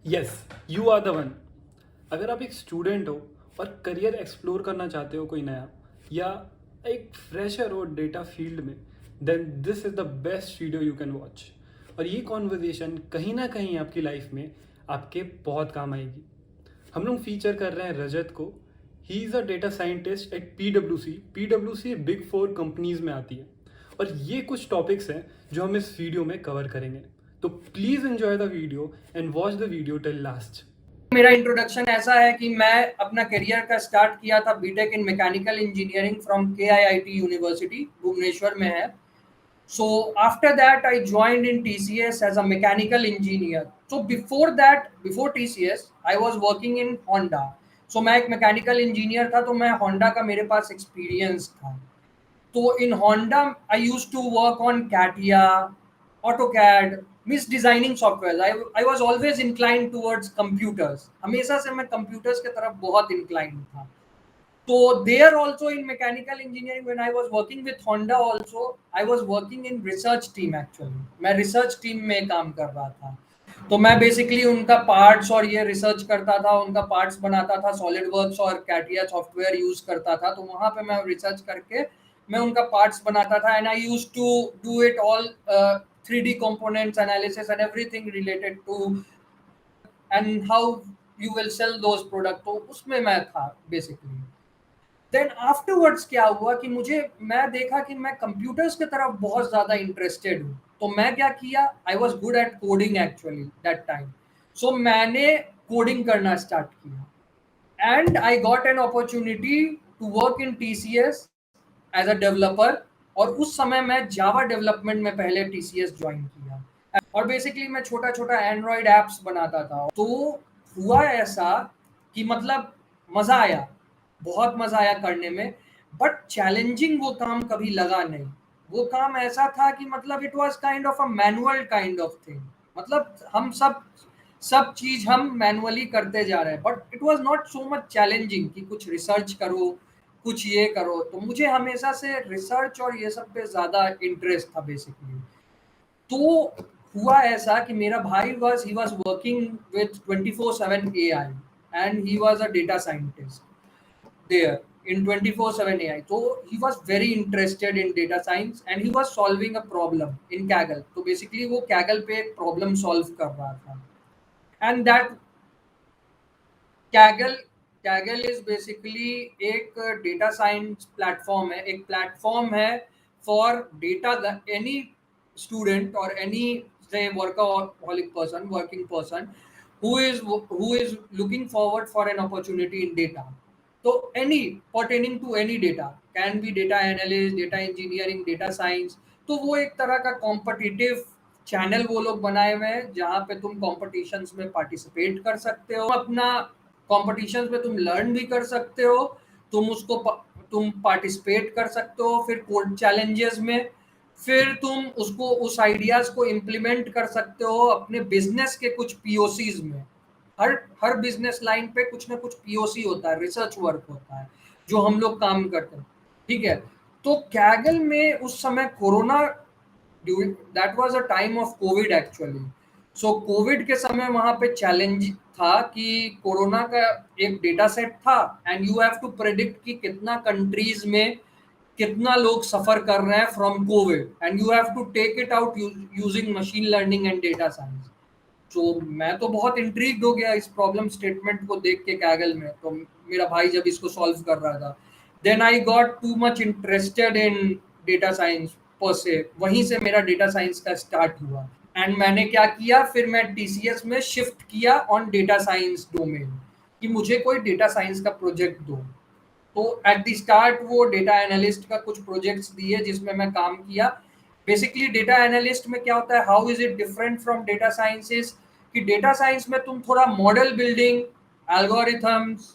Yes, you are the one. अगर आप एक स्टूडेंट हो और करियर एक्सप्लोर करना चाहते हो कोई नया, या एक फ्रेशर हो डेटा फील्ड में, then this is the best video you can watch. और ये कॉन्वर्जेसन कहीं ना कहीं आपकी लाइफ में आपके बहुत काम आएगी। हम लोग फीचर कर रहे हैं रजत को। He is a data scientist at P W C big four companies में आती है। और ये कुछ टॉपिक्स हैं जो हम इस वीडियो में कवर करेंगे। तो please enjoy the video and watch the video till last. मेरा इंट्रोडक्शन ऐसा है कि मैं अपना करियर का स्टार्ट किया था BTech in mechanical engineering from KIIT university Bhubaneswar में है। So after that, I joined in TCS as a mechanical engineer. So before TCS, I was working in Honda. So मैं एक मैकेनिकल इंजीनियर था, तो मैं होंडा का मेरे पास एक्सपीरियंस था। तो in Honda I used to work on CATIA, AutoCAD, means designing software. I was always inclined towards computers. हमेशा से मैं कंप्यूटर्स की तरफ बहुत इंक्लाइंड था। So there also in mechanical engineering, when I was working with Honda also, I was working in research team actually. मैं research team में काम कर रहा था। तो मैं बेसिकली उनका पार्ट्स और ये रिसर्च करता था, उनका पार्ट्स बनाता था, सॉलिड वर्क्स और कैटिया सॉफ्टवेयर यूज करता था। तो वहाँ पे मैं रिसर्च करके मैं उनका पार्ट्स बनाता था, and I used to do it all 3D components analysis and everything related to and how you will sell those product। तो उसमें मैं था बेसिकली। देन आफ्टरवर्ड्स क्या हुआ कि मैं देखा कि मैं कंप्यूटर्स की तरफ बहुत ज़्यादा इंटरेस्टेड हूँ। तो मैं क्या किया, I was good at coding actually that time. So मैंने कोडिंग करना स्टार्ट किया, and I got an opportunity to work in TCS as a developer. और उस समय मैं जावा डेवलपमेंट में पहले TCS ज्वाइन किया, और बेसिकली मैं छोटा छोटा एंड्रॉयड एप्स बनाता था। तो हुआ ऐसा कि मतलब मज़ा आया, बहुत मज़ा आया करने में, बट चैलेंजिंग वो काम कभी लगा नहीं। वो काम ऐसा था कि मतलब it was kind of a manual kind of thing. मतलब हम सब चीज़ हम मैनुअली करते जा रहे हैं, but it was not so much challenging कि कुछ रिसर्च करो, कुछ ये करो। तो मुझे हमेशा से रिसर्च और ये सब पे ज़्यादा इंटरेस्ट था बेसिकली। तो हुआ ऐसा कि मेरा भाई he was working with 24/7 AI, and he was a data scientist there in 24/7 AI. So he was very interested in data science and he was solving a problem in Kaggle. तो basically वो Kaggle पे एक problem solve कर रहा था, and that Kaggle Kaggle is basically एक data science platform है, एक platform है for data any student or any say working person who is looking forward for an opportunity in data। तो any pertaining to any data, can be data analyst, data engineering, data science। तो वो एक तरह का competitive channel वो लोग बनाए हुए हैं जहाँ पे तुम कॉम्पिटिशन्स में पार्टिसिपेट कर सकते हो, अपना कॉम्पिटिशन्स में तुम लर्न भी कर सकते हो, तुम पार्टिसिपेट कर सकते हो फिर कोड चैलेंजेस में, फिर तुम उसको उस आइडियाज को इम्प्लीमेंट कर सकते हो अपने बिजनेस के कुछ POCs में। हर हर बिजनेस लाइन पे कुछ ना कुछ POC होता है, रिसर्च वर्क होता है जो हम लोग काम करते हैं, ठीक है। तो कैगल में उस समय corona, that was a time of Covid actually. So Covid के समय वहां पे चैलेंज था कि कोरोना का एक डेटा सेट था, and you have to predict कि कितना कंट्रीज में कितना लोग सफर कर रहे हैं from covid, and you have to take it out using machine learning and data science. तो मैं तो बहुत इंट्रीग्ड हो गया इस प्रॉब्लम स्टेटमेंट को देख के कैगल में। तो मेरा भाई जब इसको सॉल्व कर रहा था, then I got too much interested in data science पर से। वहीं से मेरा डेटा साइंस का स्टार्ट हुआ, एंड मैंने क्या किया, फिर मैं TCS में शिफ्ट किया ऑन डेटा साइंस डोमेन कि मुझे कोई डेटा साइंस का प्रोजेक्ट दो। तो एट द स्टार्ट वो डेटा एनालिस्ट का कुछ प्रोजेक्ट्स दिए जिसमें मैं काम किया। बेसिकली डेटा एनालिस्ट में क्या होता है, how is it different from data sciences, कि डेटा साइंस में तुम थोड़ा मॉडल बिल्डिंग, एल्गोरिथम्स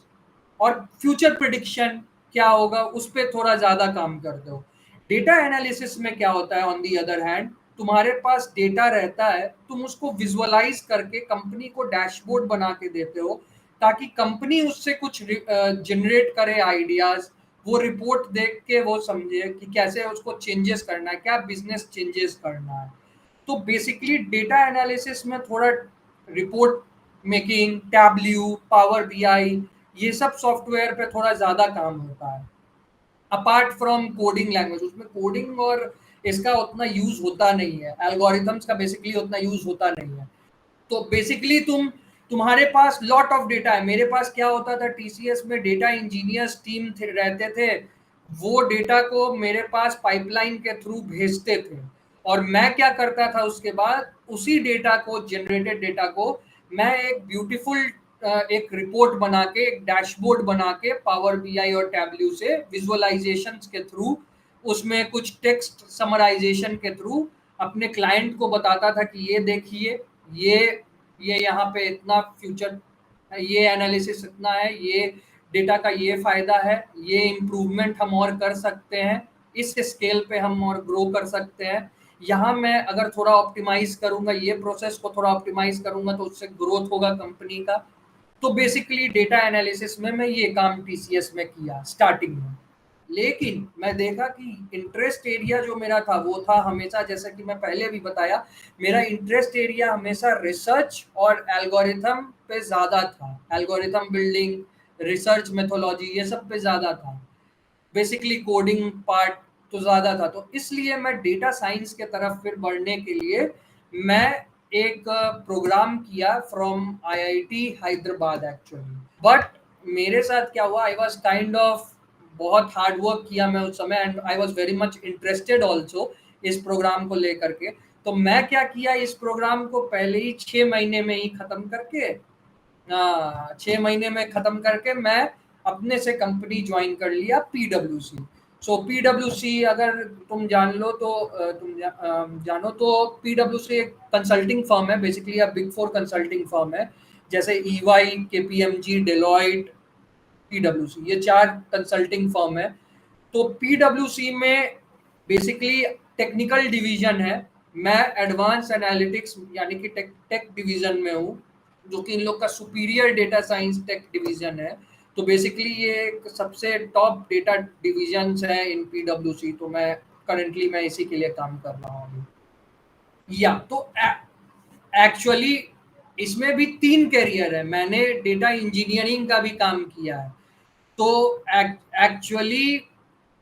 और फ्यूचर प्रिडिक्शन क्या होगा उस पर थोड़ा ज्यादा काम करते हो। डेटा एनालिसिस में क्या होता है, ऑन दी अदर हैंड तुम्हारे पास डेटा रहता है, तुम उसको विजुअलाइज करके कंपनी को डैशबोर्ड बना के देते हो ताकि कंपनी उससे कुछ जनरेट करे आइडियाज। वो रिपोर्ट देख के वो समझे कि कैसे उसको चेंजेस करना है, क्या बिजनेस चेंजेस करना है। तो बेसिकली डेटा एनालिसिस में थोड़ा report making, tableau, power BI, ये सब सॉफ्टवेयर पे थोड़ा ज़्यादा काम होता है। अपार्ट फ्रॉम कोडिंग लैंग्वेज, उसमें कोडिंग और इसका उतना यूज़ होता नहीं है, एल्गोरिथम्स का बेसिकली उतना यूज़ होता नहीं है। तो बेसिकली तुम्हारे पास लॉट ऑफ डेटा है। मेरे पास क्या होता था, टीसीएस में डेटा इंजीनियर्स टीम रहते थे, वो डेटा को मेरे पास पाइपलाइन के थ्रू भेजते थे, और मैं क्या करता था उसके बाद, उसी डेटा को, जनरेटेड डेटा को मैं एक ब्यूटीफुल एक रिपोर्ट बना के, एक डैशबोर्ड बना के पावर बीआई और टैबल्यू से विजुअलाइजेशंस के थ्रू, उसमें कुछ टेक्स्ट समराइजेशन के थ्रू अपने क्लाइंट को बताता था कि ये देखिए, ये यहाँ पे इतना फ्यूचर, ये एनालिसिस इतना है, ये डेटा का ये फायदा है, ये इम्प्रूवमेंट हम और कर सकते हैं, इस स्केल पे हम और ग्रो कर सकते हैं, यहाँ मैं अगर थोड़ा ऑप्टिमाइज करूंगा, ये प्रोसेस को थोड़ा ऑप्टिमाइज करूंगा तो उससे ग्रोथ होगा कंपनी का। तो बेसिकली डेटा एनालिसिस में मैं ये काम टीसीएस में किया स्टार्टिंग में। लेकिन मैं देखा कि इंटरेस्ट एरिया जो मेरा था वो था हमेशा, जैसा कि मैं पहले भी बताया, मेरा इंटरेस्ट एरिया हमेशा रिसर्च और एल्गोरिथम पे ज़्यादा था। एल्गोरिथम बिल्डिंग, रिसर्च मेथोलॉजी, ये सब पे ज़्यादा था। बेसिकली कोडिंग पार्ट तो ज़्यादा था। तो इसलिए मैं डेटा साइंस के तरफ फिर बढ़ने के लिए मैं एक प्रोग्राम किया from IIT Hyderabad actually. But मेरे साथ क्या हुआ, आई वॉज काइंड ऑफ, बहुत हार्ड वर्क किया मैं उस समय, and I was very much interested also इस प्रोग्राम को लेकर के। तो मैं क्या किया, इस प्रोग्राम को पहले ही 6 महीने में ही ख़त्म करके, 6 महीने में ख़त्म करके मैं अपने से कंपनी ज्वाइन कर लिया, पीडब्ल्यूसी। सो पीडब्ल्यूसी अगर तुम जान लो तो जानो तो पीडब्ल्यूसी एक कंसल्टिंग फर्म है, बेसिकली अब बिग 4 कंसल्टिंग फर्म है, जैसे ईवाई, केपीएमजी, डेलॉयट, पीडब्ल्यूसी, ये 4 कंसल्टिंग फर्म है। तो पीडब्ल्यूसी में बेसिकली टेक्निकल डिवीजन है, मैं एडवांस एनालिटिक्स यानी कि टेक डिवीजन में हूँ, जो कि इन लोग का superior data science tech division है। तो बेसिकली ये एक सबसे टॉप डेटा डिवीजन है इन पीडब्ल्यूसी। तो मैं करंटली मैं इसी के लिए काम कर रहा हूँ अभी। या तो एक्चुअली इसमें भी 3 कैरियर है, मैंने डेटा इंजीनियरिंग का भी काम किया है। तो एक्चुअली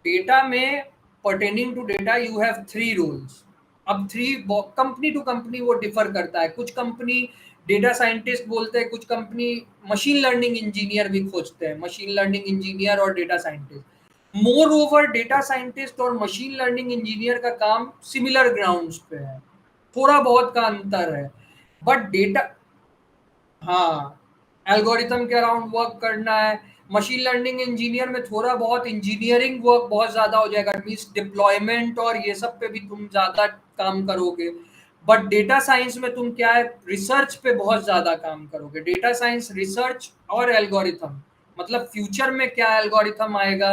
डेटा में, pertaining to data, you have 3 roles. अब 3 कंपनी टू कंपनी वो डिफर करता है। कुछ कंपनी डेटा साइंटिस्ट बोलते हैं, कुछ कंपनी मशीन लर्निंग इंजीनियर भी खोजते हैं, मशीन लर्निंग इंजीनियर और data scientist. More over data scientist और मशीन लर्निंग इंजीनियर का काम सिमिलर ग्राउंड्स पे है, थोड़ा बहुत का अंतर है, बट डेटा, हाँ, एल्गोरिथम के अराउंड वर्क करना है। मशीन लर्निंग इंजीनियर में थोड़ा बहुत इंजीनियरिंग वर्क बहुत ज़्यादा हो जाएगा, मीन्स डिप्लॉयमेंट और ये सब पे भी तुम ज़्यादा काम करोगे। बट डेटा साइंस में तुम क्या है, रिसर्च पे बहुत ज़्यादा काम करोगे। डेटा साइंस, रिसर्च और एल्गोरिथम, मतलब फ्यूचर में क्या एल्गोरिथम आएगा,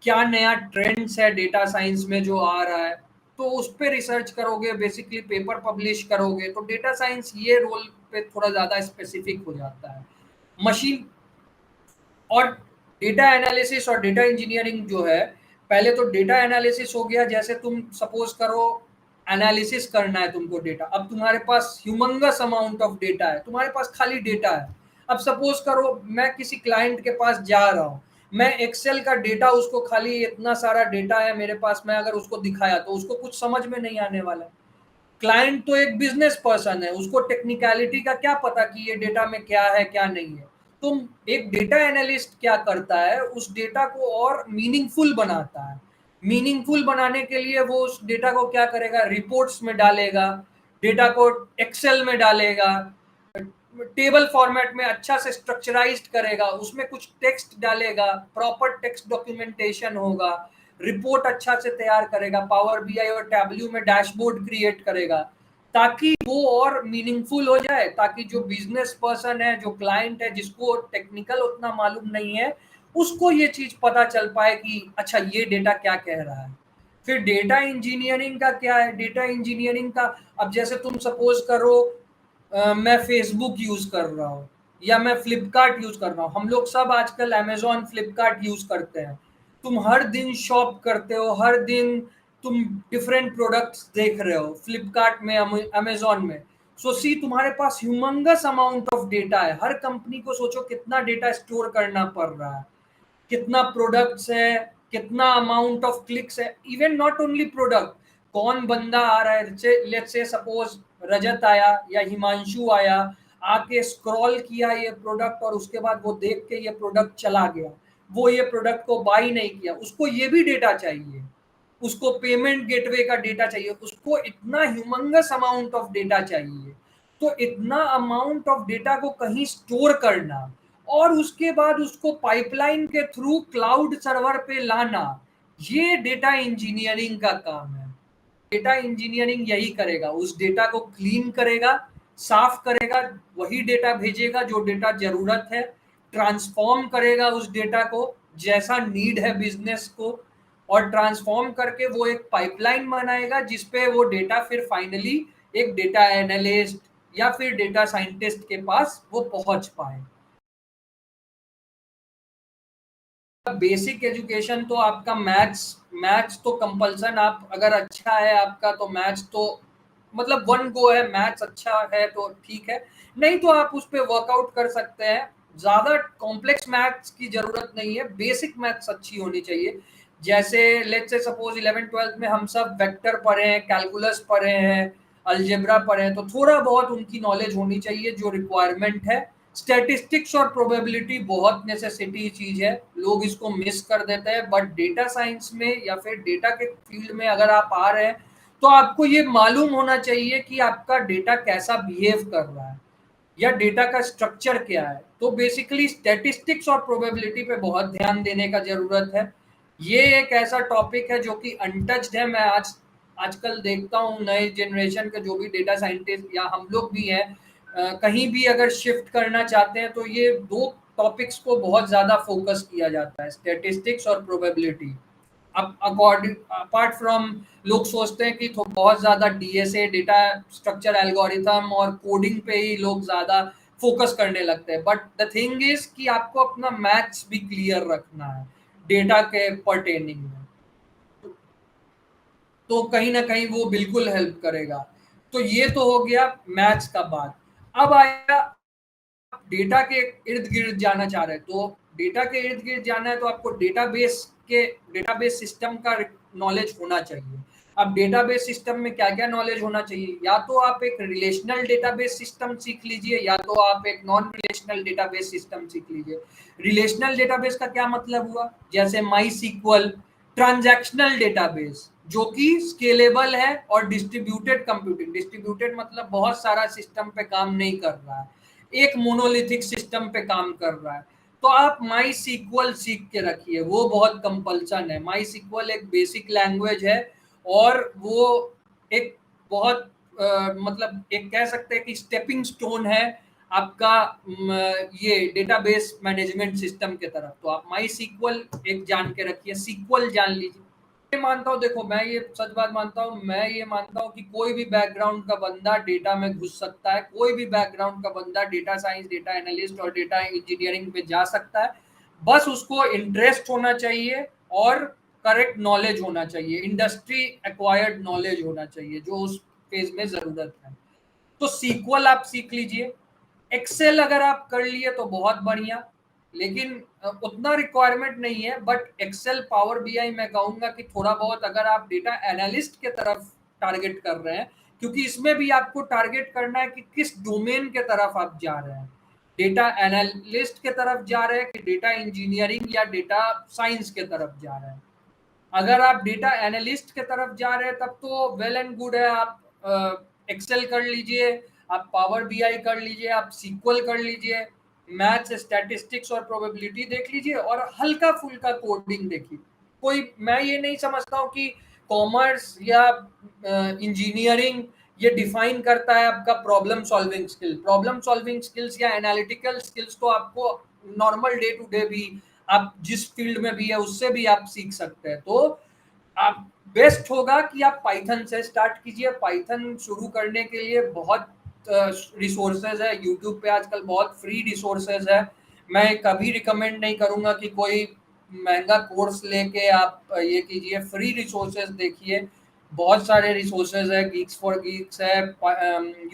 क्या नया ट्रेंड्स है डेटा साइंस में जो आ रहा है, तो उस पर रिसर्च करोगे, बेसिकली पेपर पब्लिश करोगे। तो डेटा साइंस ये रोल पे थोड़ा ज़्यादा स्पेसिफिक हो जाता है। मशीन और डेटा एनालिसिस और डेटा इंजीनियरिंग जो है, पहले तो डेटा एनालिसिस हो गया, जैसे तुम सपोज करो एनालिसिस करना है तुमको डेटा, अब तुम्हारे पास ह्यूमंगस अमाउंट ऑफ डेटा है, तुम्हारे पास खाली डेटा है। अब सपोज करो मैं किसी क्लाइंट के पास जा रहा हूँ, मैं एक्सेल का डेटा, उसको खाली इतना सारा डेटा है मेरे पास, मैं अगर उसको दिखाया तो उसको कुछ समझ में नहीं आने वाला। क्लाइंट तो एक बिजनेस पर्सन है, उसको टेक्निकलिटी का क्या पता कि ये डेटा में क्या है क्या नहीं है। तो एक डेटा एनालिस्ट क्या करता है, उस डेटा को और मीनिंगफुल बनाता है। मीनिंगफुल बनाने के लिए वो उस डेटा को क्या करेगा, रिपोर्ट्स में डालेगा, डेटा को एक्सेल में डालेगा, टेबल फॉर्मेट में अच्छा से स्ट्रक्चराइज्ड करेगा, उसमें कुछ टेक्स्ट डालेगा, प्रॉपर टेक्स्ट डॉक्यूमेंटेशन होगा, रिपोर्ट अच्छा से तैयार करेगा, पावर बीआई और टैबल्यू में डैशबोर्ड क्रिएट करेगा, ताकि वो और मीनिंगफुल हो जाए, ताकि जो बिजनेस पर्सन है, जो क्लाइंट है, जिसको टेक्निकल उतना मालूम नहीं है, उसको ये चीज पता चल पाए कि अच्छा ये डेटा क्या कह रहा है। फिर डेटा इंजीनियरिंग का क्या है, डेटा इंजीनियरिंग का, अब जैसे तुम सपोज करो मैं फेसबुक यूज कर रहा हूँ या मैं फ्लिपकार्ट यूज कर रहा हूँ, हम लोग सब आजकल अमेजोन, फ्लिपकार्ट यूज करते हैं। तुम हर दिन शॉप करते हो, हर दिन तुम डिफरेंट प्रोडक्ट्स देख रहे हो फ्लिपकार्ट में, अमेजोन में। सो सी तुम्हारे पास ह्यूमंगस अमाउंट ऑफ डेटा है। हर कंपनी को सोचो कितना डेटा स्टोर करना पड़ रहा है, कितना प्रोडक्ट्स है, कितना अमाउंट ऑफ क्लिक्स है, इवन नॉट ओनली प्रोडक्ट, कौन बंदा आ रहा है, लेट्स से सपोज रजत आया या हिमांशु आया, आके स्क्रॉल किया ये प्रोडक्ट और उसके बाद वो देख के ये प्रोडक्ट चला गया, वो ये प्रोडक्ट को बाई नहीं किया, उसको ये भी डेटा चाहिए, उसको पेमेंट गेटवे का डेटा चाहिए, उसको इतना ह्यूमंगस अमाउंट ऑफ डेटा चाहिए। तो इतना अमाउंट ऑफ डेटा को कहीं स्टोर करना और उसके बाद उसको पाइपलाइन के थ्रू क्लाउड सर्वर पे लाना, ये डेटा इंजीनियरिंग का काम है। डेटा इंजीनियरिंग यही करेगा, उस डेटा को क्लीन करेगा, साफ करेगा, वही डेटा भेजेगा जो डेटा जरूरत है, ट्रांसफॉर्म करेगा उस डेटा को जैसा नीड है बिजनेस को, और ट्रांसफॉर्म करके वो एक पाइपलाइन बनाएगा जिसपे वो डेटा फिर फाइनली एक डेटा एनालिस्ट या फिर डेटा साइंटिस्ट के पास वो पहुंच पाए। बेसिक एजुकेशन तो आपका मैथ्स तो कंपल्सन, आप अगर अच्छा है आपका तो मैथ्स तो मतलब वन गो है, मैथ्स अच्छा है तो ठीक है, नहीं तो आप उस पर वर्कआउट कर सकते हैं। ज्यादा कॉम्प्लेक्स मैथ्स की जरूरत नहीं है, बेसिक मैथ्स अच्छी होनी चाहिए। जैसे लेट्स से सपोज 11th-12th में हम सब वेक्टर पढ़े हैं, कैलकुलस पढ़े हैं, अलजेब्रा पढ़े हैं, तो थोड़ा बहुत उनकी नॉलेज होनी चाहिए जो रिक्वायरमेंट है। स्टैटिस्टिक्स और प्रोबेबिलिटी बहुत नेसेसिटी चीज है, लोग इसको मिस कर देते हैं, बट डेटा साइंस में या फिर डेटा के फील्ड में अगर आप आ रहे हैं तो आपको ये मालूम होना चाहिए कि आपका डेटा कैसा बिहेव कर रहा है या डेटा का स्ट्रक्चर क्या है। तो बेसिकली स्टैटिस्टिक्स और प्रोबेबिलिटी पे बहुत ध्यान देने का जरूरत है। ये एक ऐसा टॉपिक है जो कि अनटच्ड है। मैं आजकल देखता हूँ नए जनरेशन के जो भी डेटा साइंटिस्ट या हम लोग भी हैं, कहीं भी अगर शिफ्ट करना चाहते हैं तो ये दो टॉपिक्स को बहुत ज्यादा फोकस किया जाता है, स्टैटिस्टिक्स और प्रोबेबिलिटी। अब अकॉर्डिंग अपार्ट फ्रॉम, लोग सोचते हैं कि तो बहुत ज्यादा डीएसए डेटा स्ट्रक्चर एल्गोरिथम और कोडिंग पे ही लोग ज्यादा फोकस करने लगते हैं, बट द थिंग इज कि आपको अपना मैथ्स भी क्लियर रखना है डेटा के पर्टेनिंग में, तो कहीं ना कहीं वो बिल्कुल हेल्प करेगा। तो ये तो हो गया मैथ्स का बात। अब आया डेटा के इर्द गिर्द जाना चाह रहे हैं, तो डेटा के इर्द गिर्द जाना है तो आपको डेटाबेस सिस्टम का नॉलेज होना चाहिए। अब डेटाबेस सिस्टम में क्या क्या नॉलेज होना चाहिए, या तो आप एक रिलेशनल डेटाबेस सिस्टम सीख लीजिए या तो आप एक नॉन रिलेशनल डेटाबेस सिस्टम सीख लीजिए। रिलेशनल डेटाबेस का क्या मतलब हुआ, जैसे माई सीक्वल, ट्रांजैक्शनल डेटाबेस जो कि स्केलेबल है और डिस्ट्रीब्यूटेड कंप्यूटिंग, डिस्ट्रीब्यूटेड मतलब बहुत सारा सिस्टम पे काम नहीं कर रहा है, एक मोनोलिथिक सिस्टम पे काम कर रहा है, तो आप माई सीक्वल सीख के रखिए, वो बहुत कंपल्सन है। माई सीक्वल एक बेसिक लैंग्वेज है और वो एक बहुत मतलब एक कह सकते हैं कि स्टेपिंग स्टोन है आपका ये डेटाबेस मैनेजमेंट सिस्टम के तरफ। तो आप माई सीक्वल एक जान के रखिए, सीक्वल जान लीजिए। मैं मानता हूँ, देखो मैं ये सच बात मानता हूँ, मैं ये मानता हूँ कि कोई भी बैकग्राउंड का बंदा डेटा में घुस सकता है, कोई भी बैकग्राउंड का बंदा डेटा साइंस, डेटा एनालिस्ट और डेटा इंजीनियरिंग पे जा सकता है। बस उसको इंटरेस्ट होना चाहिए और करेक्ट नॉलेज होना चाहिए, इंडस्ट्री एक्वायर्ड नॉलेज होना चाहिए जो उस फेज में जरूरत है। तो सीक्वल आप सीख लीजिए, एक्सेल अगर आप कर लिए तो बहुत बढ़िया, लेकिन उतना रिक्वायरमेंट नहीं है, बट एक्सेल पावर बीआई मैं कहूंगा कि थोड़ा बहुत अगर आप डेटा एनालिस्ट के तरफ टारगेट कर रहे हैं, क्योंकि इसमें भी आपको टारगेट करना है कि किस डोमेन के तरफ आप जा रहे हैं, डेटा एनालिस्ट के तरफ जा रहे हैं कि डेटा इंजीनियरिंग या डेटा साइंस के तरफ जा रहे हैं। अगर आप डेटा एनालिस्ट के तरफ जा रहे हैं तब तो वेल एंड गुड है, आप एक्सेल कर लीजिए, आप पावर बीआई कर लीजिए, आप सीक्वल कर लीजिए, मैथ्स, स्टैटिस्टिक्स और प्रोबेबिलिटी देख लीजिए और हल्का फुल्का कोडिंग देखिए। कोई, मैं ये नहीं समझता हूँ कि कॉमर्स या इंजीनियरिंग ये डिफाइन करता है आपका problem solving skill. Problem solving skills या एनालिटिकल स्किल्स तो आपको नॉर्मल डे टू डे भी, आप जिस फील्ड में भी है उससे भी आप सीख सकते हैं। तो आप बेस्ट होगा कि आप पाइथन से स्टार्ट कीजिए। पाइथन शुरू करने के लिए बहुत रिसोर्सेज है, यूट्यूब पे आजकल बहुत फ्री रिसोर्सेज है। मैं कभी रिकमेंड नहीं करूंगा कि कोई महंगा कोर्स लेके आप ये कीजिए, फ्री रिसोर्सेज देखिए। बहुत सारे रिसोर्सेज है, गीक्स फॉर गीक्स है,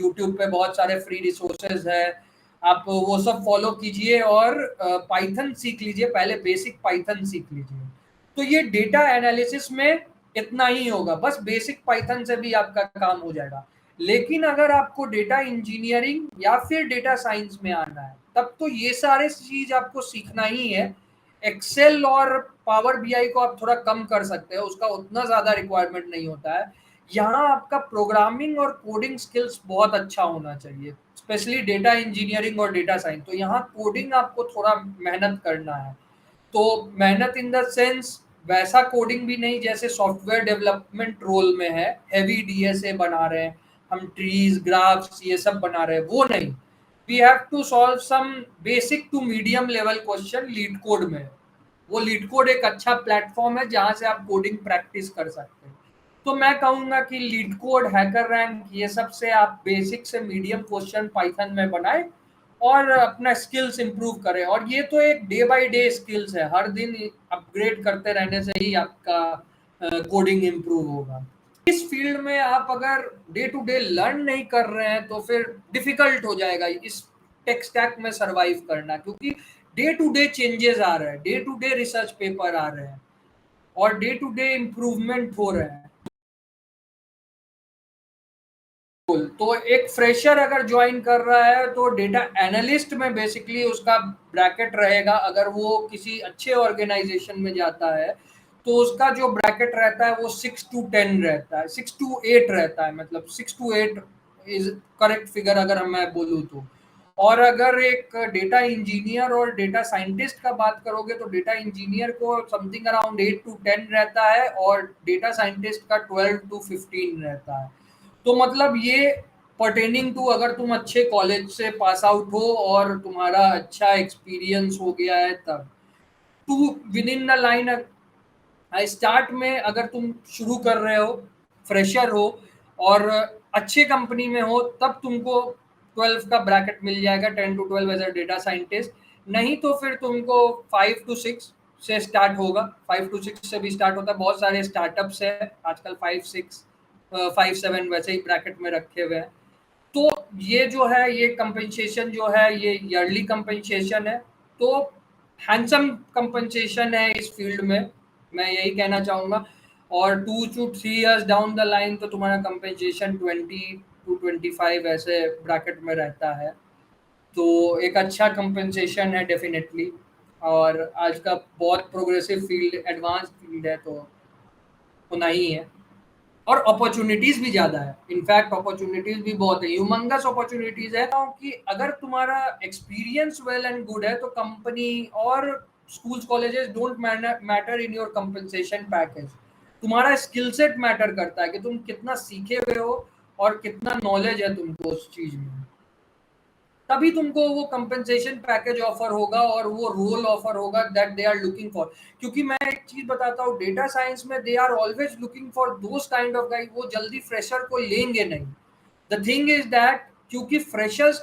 यूट्यूब पे बहुत सारे फ्री रिसोर्सेज है, आप वो सब फॉलो कीजिए और पाइथन सीख लीजिए, पहले बेसिक पाइथन सीख लीजिए। तो ये डेटा एनालिसिस में इतना ही होगा, बस बेसिक पाइथन से भी आपका काम हो जाएगा। लेकिन अगर आपको डेटा इंजीनियरिंग या फिर डेटा साइंस में आना है, तब तो ये सारे चीज आपको सीखना ही है। एक्सेल और पावर बीआई को आप थोड़ा कम कर सकते हैं, उसका उतना ज्यादा रिक्वायरमेंट नहीं होता है। यहाँ आपका प्रोग्रामिंग और कोडिंग स्किल्स बहुत अच्छा होना चाहिए, स्पेशली डेटा इंजीनियरिंग और डेटा साइंस। तो यहाँ कोडिंग आपको थोड़ा मेहनत करना है। तो मेहनत इन द सेंस वैसा कोडिंग भी नहीं जैसे सॉफ्टवेयर डेवलपमेंट रोल में है, हैवी डीएसए बना रहे हैं हम, ट्रीज ग्राफ्स ये सब बना रहे हैं, वो नहीं। We have to solve some basic to medium level question LeetCode में। वो लीड कोड एक अच्छा प्लेटफॉर्म है जहां से आप कोडिंग प्रैक्टिस कर सकते हैं। तो मैं कहूंगा कि लीड कोड, हैकर रैंक, ये सब से आप बेसिक से मीडियम क्वेश्चन पाइथन में बनाए और अपना स्किल्स इंप्रूव करें। और ये तो एक डे बाय डे स्किल्स है, हर दिन अपग्रेड करते रहने से ही आपका कोडिंग इंप्रूव होगा। इस फील्ड में आप अगर डे टू डे लर्न नहीं कर रहे हैं तो फिर डिफिकल्ट हो जाएगा इस टेक स्टैक में सरवाइव करना, क्योंकि डे टू डे चेंजेस आ रहे हैं, day to day research paper आ रहे हैं और डे टू डे इम्प्रूवमेंट हो रहे हैं। तो एक फ्रेशर अगर ज्वाइन कर रहा है तो डेटा एनालिस्ट में बेसिकली उसका ब्रैकेट रहेगा। अगर वो किसी अच्छे ऑर्गेनाइजेशन में जाता है तो उसका जो ब्रैकेट रहता है वो 6 to 10 रहता है, 6 to 8 रहता है, मतलब 6 to 8 इज करेक्ट फिगर अगर मैं बोलूँ तो। और अगर एक डेटा इंजीनियर और डेटा साइंटिस्ट का बात करोगे तो डेटा इंजीनियर को समथिंग अराउंड 8 to 10 रहता है और डेटा साइंटिस्ट का 12 to 15 रहता है। तो मतलब ये पर्टेनिंग टू अगर तुम अच्छे कॉलेज से पास आउट हो और तुम्हारा अच्छा एक्सपीरियंस हो गया है तब। To within the line start में अगर तुम शुरू कर रहे हो, फ्रेशर हो और अच्छे कंपनी में हो, तब तुमको 12 का ब्रैकेट मिल जाएगा, 10 to 12 as a data scientist. नहीं तो फिर तुमको 5 to 6 से स्टार्ट होगा, 5 to 6 से भी स्टार्ट होता है। बहुत सारे स्टार्टअप्स है आजकल 5-6 5-7 वैसे ही ब्रैकेट में रखे हुए हैं। तो ये जो है, ये कंपनसेशन जो है ये ईयरली कंपनसेशन है, तो हैंडसम कंपनसेशन है इस फील्ड में, मैं यही कहना चाहूँगा। और 2 to 3 years down the line तो तुम्हारा कंपनसेशन 20 to 25 ऐसे ब्रैकेट में रहता है। तो एक अच्छा कंपनसेशन है डेफिनेटली। और आज का बहुत प्रोग्रेसिव फील्ड, एडवांस फील्ड है, तो होना ही है। और अपॉर्चुनिटीज भी ज्यादा है, इनफैक्ट अपॉर्चुनिटीज भी बहुत है, ह्यूमंगस अपॉर्चुनिटीज है। कि अगर तुम्हारा एक्सपीरियंस वेल एंड गुड है तो कंपनी और schools colleges don't matter in your compensation package. तुम्हारा स्किल सेट मैटर करता है कि तुम कितना सीखे हुए हो और कितना नॉलेज है तुमको उस चीज में, तभी तुमको वो कंपनसेशन पैकेज ऑफर होगा और वो रोल ऑफर होगा that they are looking for. क्योंकि मैं एक चीज बताता हूँ, डेटा साइंस में they are always looking for those kind of guys, वो जल्दी फ्रेशर को लेंगे नहीं। द थिंग इज दैट क्योंकि फ्रेशर्स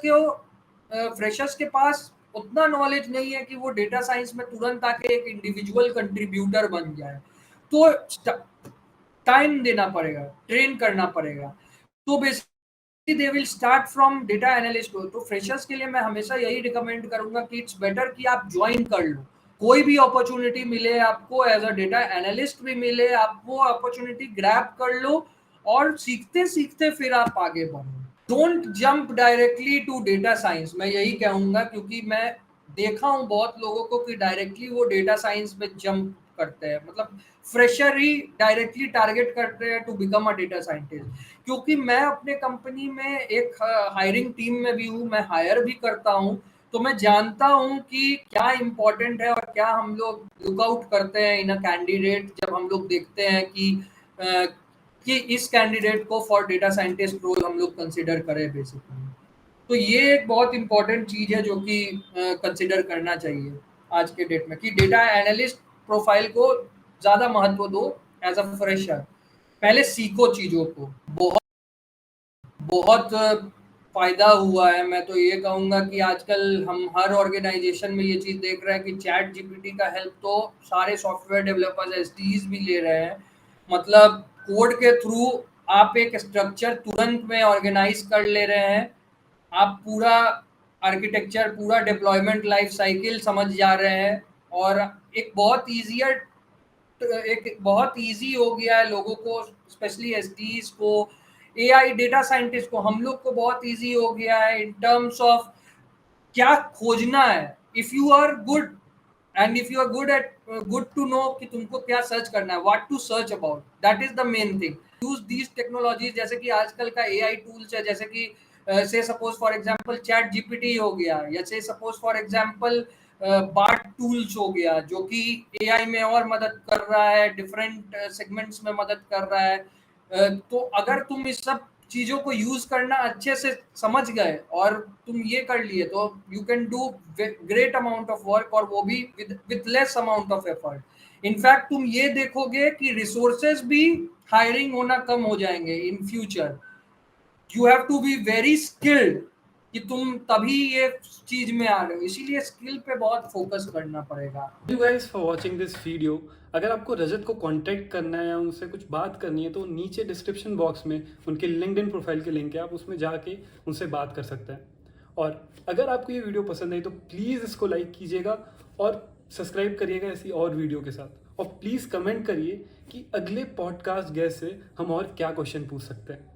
के पास उतना नॉलेज नहीं है कि वो डेटा साइंस में तुरंत आके एक इंडिविजुअल कंट्रीब्यूटर बन जाए। तो टाइम देना पड़ेगा, ट्रेन करना पड़ेगा। तो basically they will start from data analyst. तो फ्रेशर्स के लिए मैं हमेशा यही रिकमेंड करूंगा कि इट्स बेटर कि आप ज्वाइन कर लो, कोई भी अपॉर्चुनिटी मिले आपको, एज अ डेटा एनालिस्ट भी मिले, आप वो अपॉर्चुनिटी ग्रैब कर लो और सीखते सीखते फिर आप आगे बढ़ो। Don't jump directly to data science, मैं यही कहूंगा, क्योंकि मैं देखा हूँ बहुत लोगों को कि डायरेक्टली वो डेटा साइंस में जंप करते हैं, मतलब फ्रेशर ही डायरेक्टली टारगेट करते हैं to become a data scientist. क्योंकि मैं अपने कंपनी में एक हायरिंग टीम में भी हूँ, मैं हायर भी करता हूँ, तो मैं जानता हूँ कि क्या इम्पोर्टेंट है और क्या हम लोग लुकआउट करते हैं इन अ कैंडिडेट, जब हम लोग देखते हैं कि इस कैंडिडेट को फॉर डेटा साइंटिस्ट रोल हम लोग कंसिडर करें बेसिकली। तो ये एक बहुत इंपॉर्टेंट चीज है जो कि कंसिडर करना चाहिए आज के डेट में, कि डेटा एनालिस्ट प्रोफाइल को ज्यादा महत्व दो एज अ फ्रेशर। पहले सीखो चीजों को। बहुत बहुत फायदा हुआ है। मैं तो ये कहूंगा कि आजकल हम हर ऑर्गेनाइजेशन में ये चीज देख रहे हैं कि चैट जीपीटी का हेल्प तो सारे सॉफ्टवेयर डेवलपर्स एसडीज भी ले रहे हैं। मतलब कोड के थ्रू आप एक स्ट्रक्चर तुरंत में ऑर्गेनाइज कर ले रहे हैं, आप पूरा आर्किटेक्चर, पूरा डिप्लॉयमेंट लाइफ साइकिल समझ जा रहे हैं, और एक बहुत ईजी हो गया है लोगों को, स्पेशली एसडीज को, एआई डेटा साइंटिस्ट को, हम लोग को बहुत ईजी हो गया है इन टर्म्स ऑफ क्या खोजना है। If you are good and if you are good to know कि तुमको क्या सर्च करना है, what to search about, that is the main thing. Use these technologies, जैसे कि आजकल का एआई टूल्स है, जैसे कि से suppose for example chat GPT हो गया, या से suppose for example BART tools हो गया, जो कि एआई में और मदद कर रहा है, डिफरेंट सेगमेंट्स में मदद कर रहा है। तो अगर तुम इस सब चीजों को यूज करना अच्छे से समझ गए और तुम ये कर लिए, तो you can do great amount of work, और वो भी with less amount of effort. In fact तुम ये देखोगे कि रिसोर्सेज भी हायरिंग होना कम हो जाएंगे in future. You have to be very skilled कि तुम तभी ये चीज में आ रहे हो, इसीलिए स्किल पे बहुत फोकस करना पड़ेगा। You guys for watching this video. अगर आपको रजत को कांटेक्ट करना है या उनसे कुछ बात करनी है तो नीचे डिस्क्रिप्शन बॉक्स में उनके लिंक्डइन प्रोफाइल के लिंक है, आप उसमें जाके उनसे बात कर सकते हैं। और अगर आपको ये वीडियो पसंद आई तो प्लीज़ इसको लाइक कीजिएगा और सब्सक्राइब करिएगा ऐसी और वीडियो के साथ। और प्लीज़ कमेंट करिए कि अगले पॉडकास्ट गेस्ट से हम और क्या क्वेश्चन पूछ सकते हैं।